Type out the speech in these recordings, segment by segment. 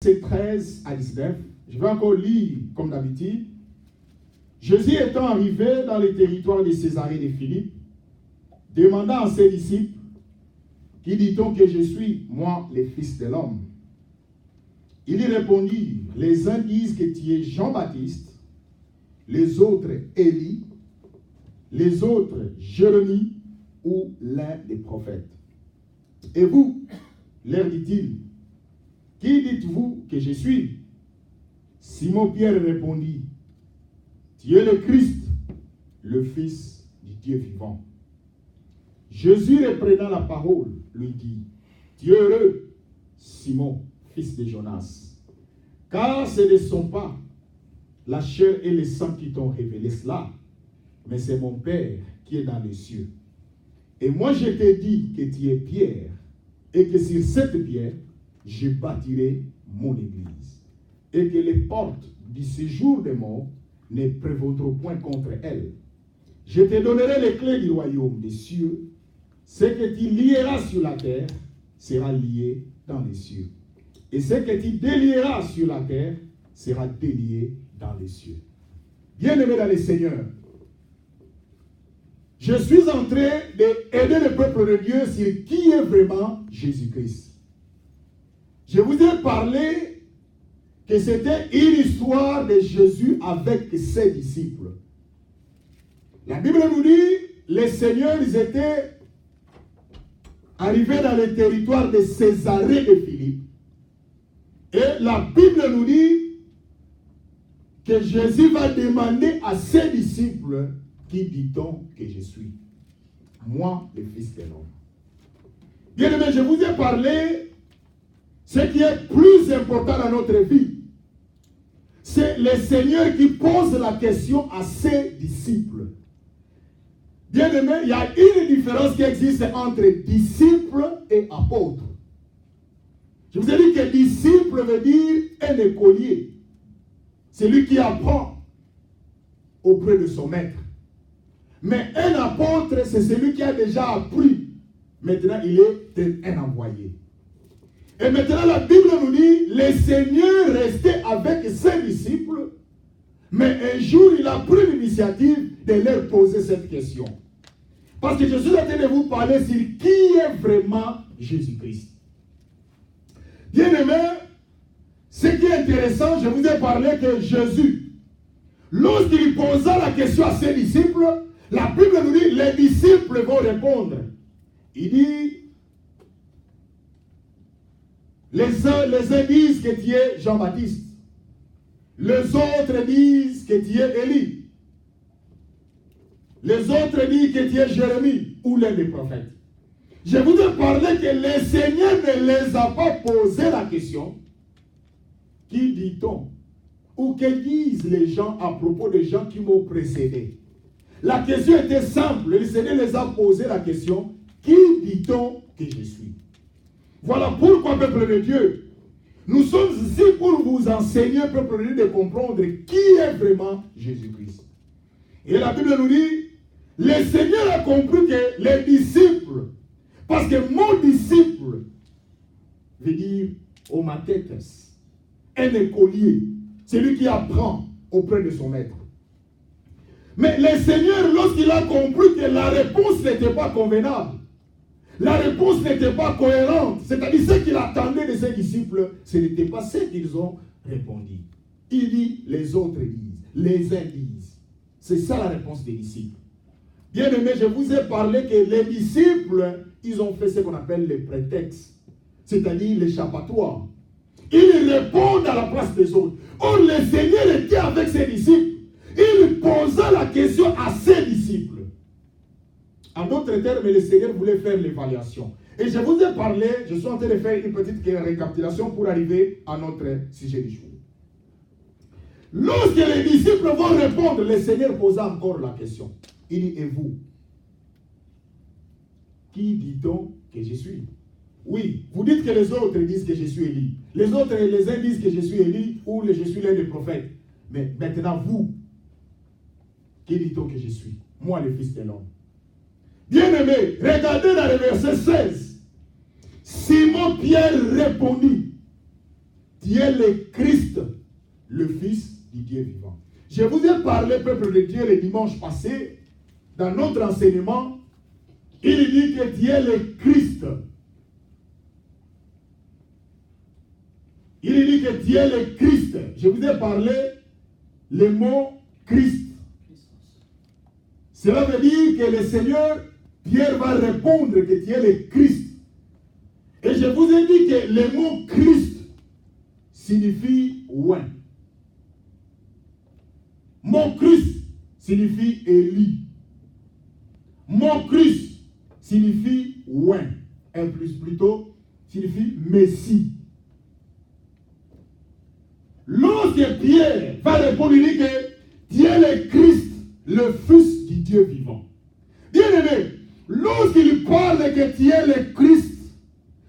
C'est 13 à 19. Je vais encore lire comme d'habitude. Jésus étant arrivé dans les territoires de Césarée de Philippe, demanda à ses disciples, qui dit-on que je suis, moi, le Fils de l'homme? Il y répondit, les uns disent que tu es Jean-Baptiste, les autres Élie, les autres Jérémie ou l'un des prophètes. Et vous, leur dit-il, qui dites-vous que je suis? Simon-Pierre répondit, tu es le Christ, le Fils du Dieu vivant. Jésus reprenant la parole, lui dit, tu es heureux, Simon, fils de Jonas, car ce ne sont pas la chair et le sang qui t'ont révélé cela, mais c'est mon Père qui est dans les cieux. Et moi je t'ai dit que tu es Pierre, et que sur cette pierre, je bâtirai mon église, et que les portes du séjour des morts ne prévaudront point contre elle. Je te donnerai les clés du royaume des cieux. Ce que tu lieras sur la terre sera lié dans les cieux. Et ce que tu délieras sur la terre sera délié dans les cieux. Bien-aimés dans le Seigneur, je suis en train d'aider le peuple de Dieu sur qui est vraiment Jésus-Christ. Je vous ai parlé que c'était une histoire de Jésus avec ses disciples. La Bible nous dit, les seigneurs, ils étaient arrivés dans le territoire de Césarée de Philippe. Et la Bible nous dit que Jésus va demander à ses disciples, qui dit-on que je suis? Moi, le Fils de l'homme. Bien aimé, je vous ai parlé, ce qui est plus important dans notre vie, c'est le Seigneur qui pose la question à ses disciples. Bien aimé, il y a une différence qui existe entre disciples et apôtres. Je vous ai dit que disciple veut dire un écolier. C'est lui qui apprend auprès de son maître. Mais un apôtre, c'est celui qui a déjà appris. Maintenant, il est un envoyé. Et maintenant, la Bible nous dit, le Seigneur restait avec ses disciples, mais un jour, il a pris l'initiative de leur poser cette question. Parce que je suis en train de vous parler sur qui est vraiment Jésus-Christ. Bien aimé, ce qui est intéressant, je vous ai parlé que Jésus, lorsqu'il posa la question à ses disciples, la Bible nous dit, les disciples vont répondre. Il dit, les uns disent que tu es Jean-Baptiste. Les autres disent que tu es Élie. Les autres disent que tu es Jérémie ou l'un des prophètes. Je vous ai parlé que le Seigneur ne les a pas posé la question. Qui dit-on? Ou que disent les gens à propos des gens qui m'ont précédé? La question était simple. Le Seigneur les a posé la question. Qui dit-on que je suis? Voilà pourquoi, peuple de Dieu, nous sommes ici pour vous enseigner, peuple de Dieu, de comprendre qui est vraiment Jésus-Christ. Et la Bible nous dit, le Seigneur a compris que les disciples, parce que mon disciple veut dire omatetes, un écolier, celui qui apprend auprès de son maître. Mais le Seigneur, lorsqu'il a compris que la réponse n'était pas convenable, la réponse n'était pas cohérente, c'est-à-dire ce qu'il attendait de ses disciples, ce n'était pas ce qu'ils ont répondu. Il dit, les autres disent, les uns disent. C'est ça la réponse des disciples. Bien aimé, je vous ai parlé que les disciples, ils ont fait ce qu'on appelle les prétextes, c'est-à-dire l'échappatoire. Ils répondent à la place des autres. Or, le Seigneur était avec ses disciples. Il posa la question à ses disciples. En d'autres termes, le Seigneur voulait faire l'évaluation. Et je vous ai parlé, je suis en train de faire une petite récapitulation pour arriver à notre sujet du jour. Lorsque les disciples vont répondre, le Seigneur posa encore la question. Il dit, et vous? Qui dit-on que je suis? Oui, vous dites que les autres disent que je suis Élie. Les autres, les uns disent que je suis Élie ou je suis l'un des prophètes. Mais maintenant, vous, qui dit-on que je suis? Moi, le Fils de l'homme. Bien-aimé, regardez dans le verset 16. Simon-Pierre répondit. tu es le Christ, le Fils du Dieu vivant. Je vous ai parlé, peuple de Dieu, le dimanche passé, dans notre enseignement, il dit que tu es le Christ. Il dit que tu es le Christ. Je vous ai parlé le mot Christ. Cela veut dire que le Seigneur, Pierre va répondre que tu es le Christ. Et je vous ai dit que le mot Christ signifie oint. Mon Christ signifie Élie. Mon Christ signifie oint. Un plus plutôt signifie Messie. Lorsque Pierre va répondre, il dit que tu es le Christ, le Fils du Dieu vivant. Bien-aimé, lorsqu'il parle que tu es le Christ,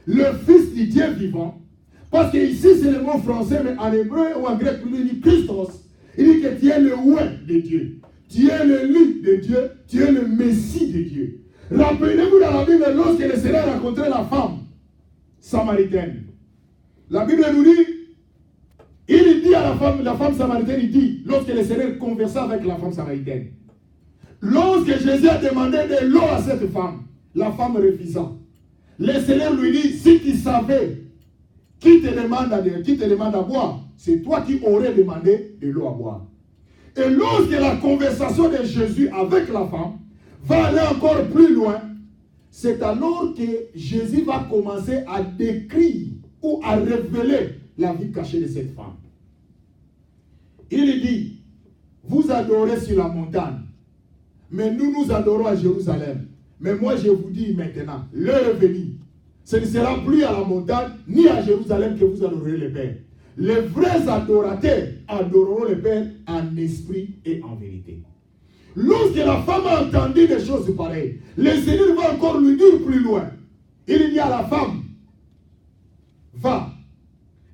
le Fils du Dieu vivant, parce que ici c'est le mot français, mais en hébreu ou en grec, il dit Christos, il dit que tu es le oint de Dieu, tu es le lit de Dieu, tu es le Messie de Dieu. Rappelez-vous dans la Bible, lorsque le Seigneur rencontrait la femme samaritaine, la Bible nous dit, il dit à la femme samaritaine, il dit, lorsque le Seigneur conversa avec la femme samaritaine, lorsque Jésus a demandé de l'eau à cette femme, la femme refusa. Le Seigneur lui dit, si tu savais qui te demande à boire, c'est toi qui aurais demandé de l'eau à boire. Et lorsque la conversation de Jésus avec la femme va aller encore plus loin, c'est alors que Jésus va commencer à décrire ou à révéler la vie cachée de cette femme. Il dit, vous adorez sur la montagne, mais nous adorons à Jérusalem. Mais moi je vous dis maintenant, l'heure est venue. Ce ne sera plus à la montagne ni à Jérusalem que vous adorerez le Père. Les vrais adorateurs adoreront le Père en esprit et en vérité. Lorsque la femme a entendu des choses pareilles, le Seigneur va encore lui dire plus loin. Il dit à la femme, va.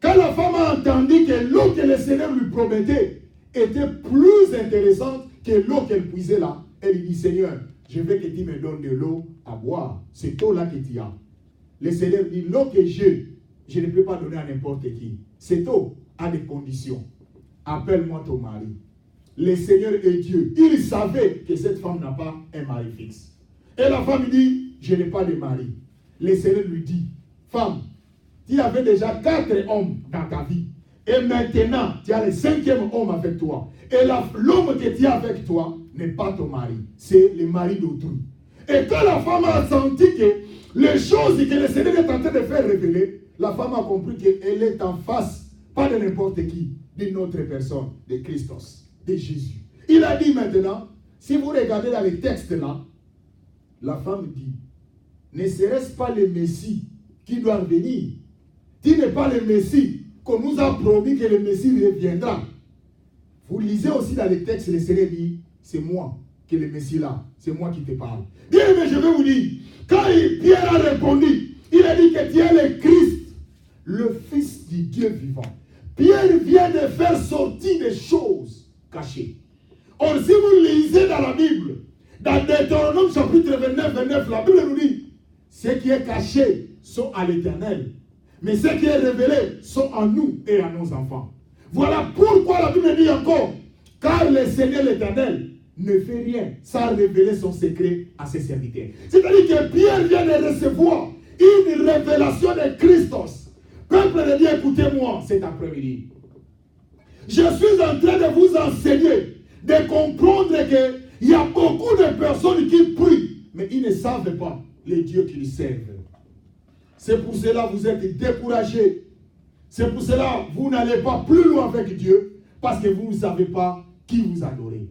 Quand la femme a entendu que l'eau que le Seigneur lui promettait était plus intéressante que l'eau qu'elle puisait là, elle dit, Seigneur, je veux que tu me donnes de l'eau à boire. Cette eau-là que tu as. Le Seigneur dit, l'eau que j'ai, je ne peux pas donner à n'importe qui. Cette eau a des conditions. Appelle-moi ton mari. Le Seigneur est Dieu. Il savait que cette femme n'a pas un mari fixe. Et la femme dit, je n'ai pas de mari. Le Seigneur lui dit, femme, tu avais déjà 4 hommes dans ta vie. Et maintenant, tu as le 5e homme avec toi. Et l'homme que tu as avec toi n'est pas ton mari. C'est le mari d'autrui. Et quand la femme a senti que les choses que le Seigneur est en train de faire révéler, la femme a compris qu'elle est en face, pas de n'importe qui, d'une autre personne, de Christos, de Jésus. Il a dit maintenant, si vous regardez dans les textes là, la femme dit, ne serait-ce pas le Messie qui doit venir? Tu n'es pas le Messie qu'on nous a promis que le Messie reviendra. Vous lisez aussi dans les textes, le Seigneur dit, c'est moi qui est le Messie là, c'est moi qui te parle. Bien, mais je vais vous dire, quand Pierre a répondu, il a dit que tu es le Christ, le Fils du Dieu vivant. Pierre vient de faire sortir des choses cachées. Or, si vous lisez dans la Bible, dans Deutéronome chapitre 29, la Bible nous dit, ce qui est caché sont à l'Éternel, mais ce qui est révélé sont en nous et à nos enfants. Voilà pourquoi la Bible dit encore, car le Seigneur l'Éternel ne fait rien sans révéler son secret à ses serviteurs. C'est-à-dire que Pierre vient de recevoir une révélation de Christos. Peuple de Dieu, écoutez-moi cet après-midi. Je suis en train de vous enseigner, de comprendre qu'il y a beaucoup de personnes qui prient, mais ils ne savent pas les dieux qu'ils servent. C'est pour cela que vous êtes découragés. C'est pour cela que vous n'allez pas plus loin avec Dieu, parce que vous ne savez pas qui vous adorez.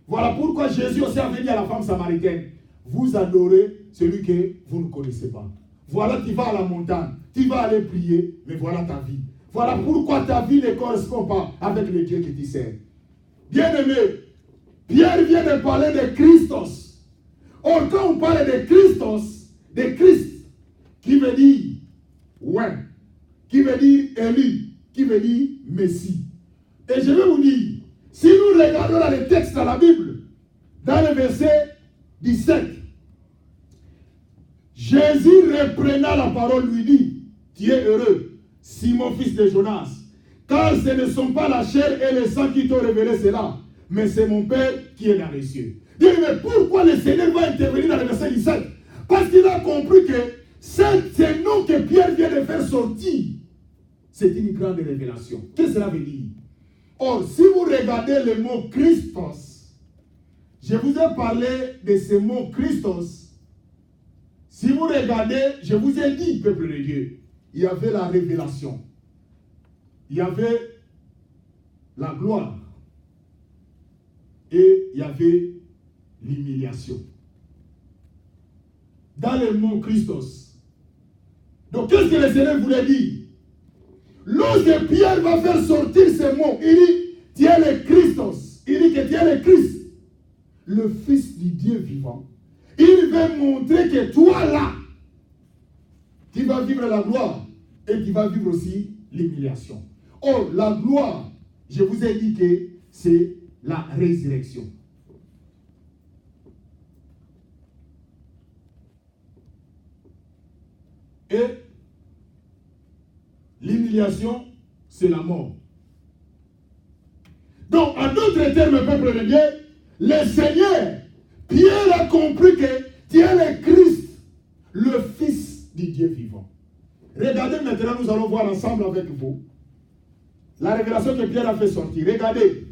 Voilà pourquoi Jésus aussi a dit à la femme samaritaine, vous adorez celui que vous ne connaissez pas. Voilà, tu vas à la montagne, tu vas aller prier, mais voilà ta vie. Voilà pourquoi ta vie ne correspond pas avec le Dieu que tu sers. Bien-aimé, Pierre vient de parler de Christos. Or, quand on parle de Christos, de Christ, qui veut dire ouais, qui veut dire Élie, qui veut dire Messie. Et je vais vous dire, si nous regardons dans les textes de la Bible, dans le verset 17, Jésus reprenant la parole lui dit, tu es heureux, Simon fils de Jonas, Car ce ne sont pas la chair et le sang qui t'ont révélé cela, mais c'est mon Père qui est dans les cieux. Dis, mais pourquoi le Seigneur va intervenir dans le verset 17? Parce qu'il a compris que ce nom que Pierre vient de faire sortir, c'est une grande révélation. Qu'est-ce que cela veut dire? Or, si vous regardez le mot Christos, je vous ai parlé de ce mot Christos. Si vous regardez, je vous ai dit, peuple de Dieu, il y avait la révélation. Il y avait la gloire. Et il y avait l'humiliation. Dans le mot Christos. Donc, qu'est-ce que le Seigneur voulait dire? Lorsque Pierre va faire sortir ce mot, il dit, tu es le Christos. Il dit que tu es le Christ, le Fils du Dieu vivant. Il veut montrer que toi là, tu vas vivre la gloire et tu vas vivre aussi l'humiliation. Or, la gloire, je vous ai dit que c'est la résurrection. Et l'humiliation, c'est la mort. Donc, en d'autres termes, peuple de Dieu, le Seigneur, Pierre a compris que tu es le Christ, le Fils du Dieu vivant. Regardez maintenant, nous allons voir ensemble avec vous la révélation que Pierre a fait sortir. Regardez.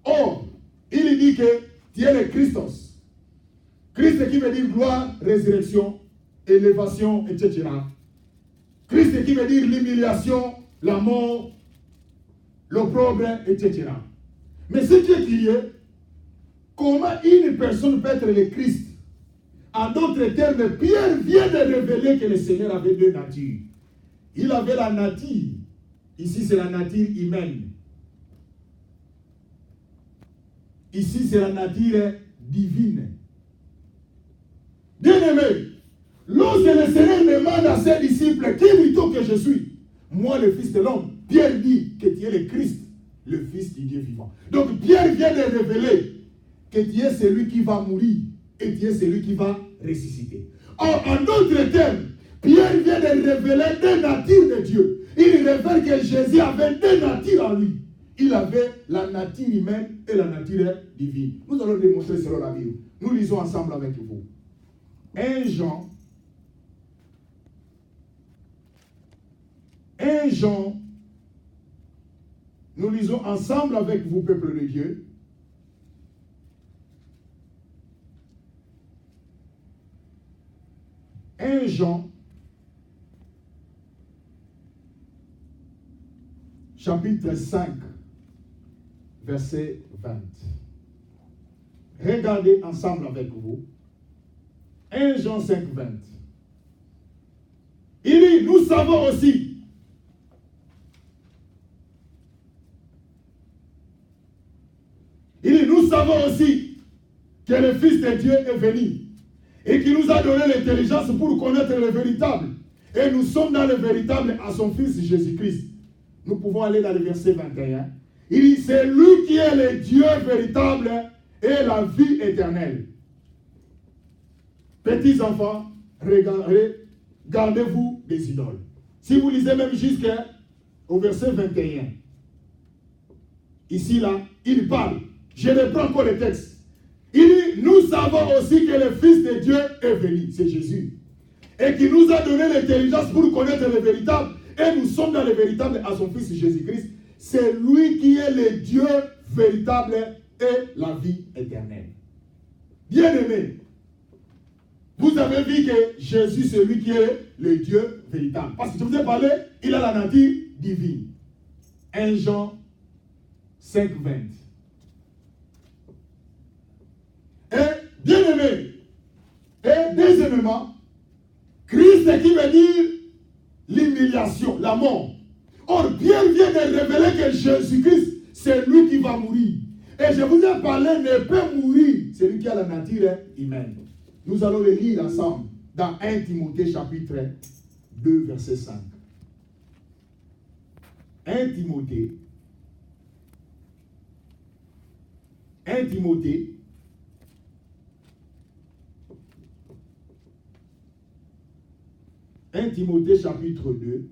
Or, il dit que tu es le Christos. Christ qui veut dire gloire, résurrection, élévation, etc. Christ qui veut dire l'humiliation, la mort, l'opprobre, etc. Mais ce qui est curieux, comment une personne peut être le Christ? En d'autres termes, Pierre vient de révéler que le Seigneur avait deux natures. Il avait la nature. Ici, c'est la nature humaine. Ici, c'est la nature divine. Bien-aimé, lorsque le Seigneur demande à ses disciples, qui dis-tu que je suis? Moi, le Fils de l'homme. Pierre dit que tu es le Christ, le Fils du Dieu vivant. Donc, Pierre vient de révéler que tu es celui qui va mourir et tu es celui qui va ressusciter. Or, en d'autres termes, Pierre vient de révéler deux natures de Dieu. Il révèle que Jésus avait deux natures en lui. Il avait la nature humaine et la nature divine. Nous allons démontrer selon la Bible. Nous lisons ensemble avec vous. 1 Jean, nous lisons ensemble avec vous, peuple de Dieu. Jean, chapitre 5, verset 20. Regardez ensemble avec vous. 1 Jean 5, 20. Il dit, nous savons aussi que le Fils de Dieu est venu et qu'il nous a donné l'intelligence pour connaître le véritable. Et nous sommes dans le véritable à son Fils Jésus-Christ. Nous pouvons aller dans le verset 21. Il dit, c'est lui qui est le Dieu véritable et la vie éternelle. Petits enfants, gardez-vous des idoles. Si vous lisez même jusqu'au verset 21, ici, là, il parle. Je reprends encore le texte. Il dit, nous savons aussi que le Fils de Dieu est venu, c'est Jésus, et qui nous a donné l'intelligence pour connaître le véritable, et nous sommes dans le véritable à son Fils Jésus-Christ. C'est lui qui est le Dieu véritable et la vie éternelle. Bien-aimés, vous avez vu que Jésus, c'est lui qui est le Dieu véritable. Parce que je vous ai parlé, il a la nature divine. 1 Jean 5, 20. Et, bien-aimé, et deuxièmement, Christ qui veut dire l'humiliation, la mort. Or, Pierre vient de révéler que Jésus-Christ, c'est lui qui va mourir. Et je vous ai parlé, ne peut mourir celui qui a la nature humaine. Nous allons le lire ensemble dans 1 Timothée chapitre 2, verset 5. 1 Timothée 1 Timothée chapitre 2,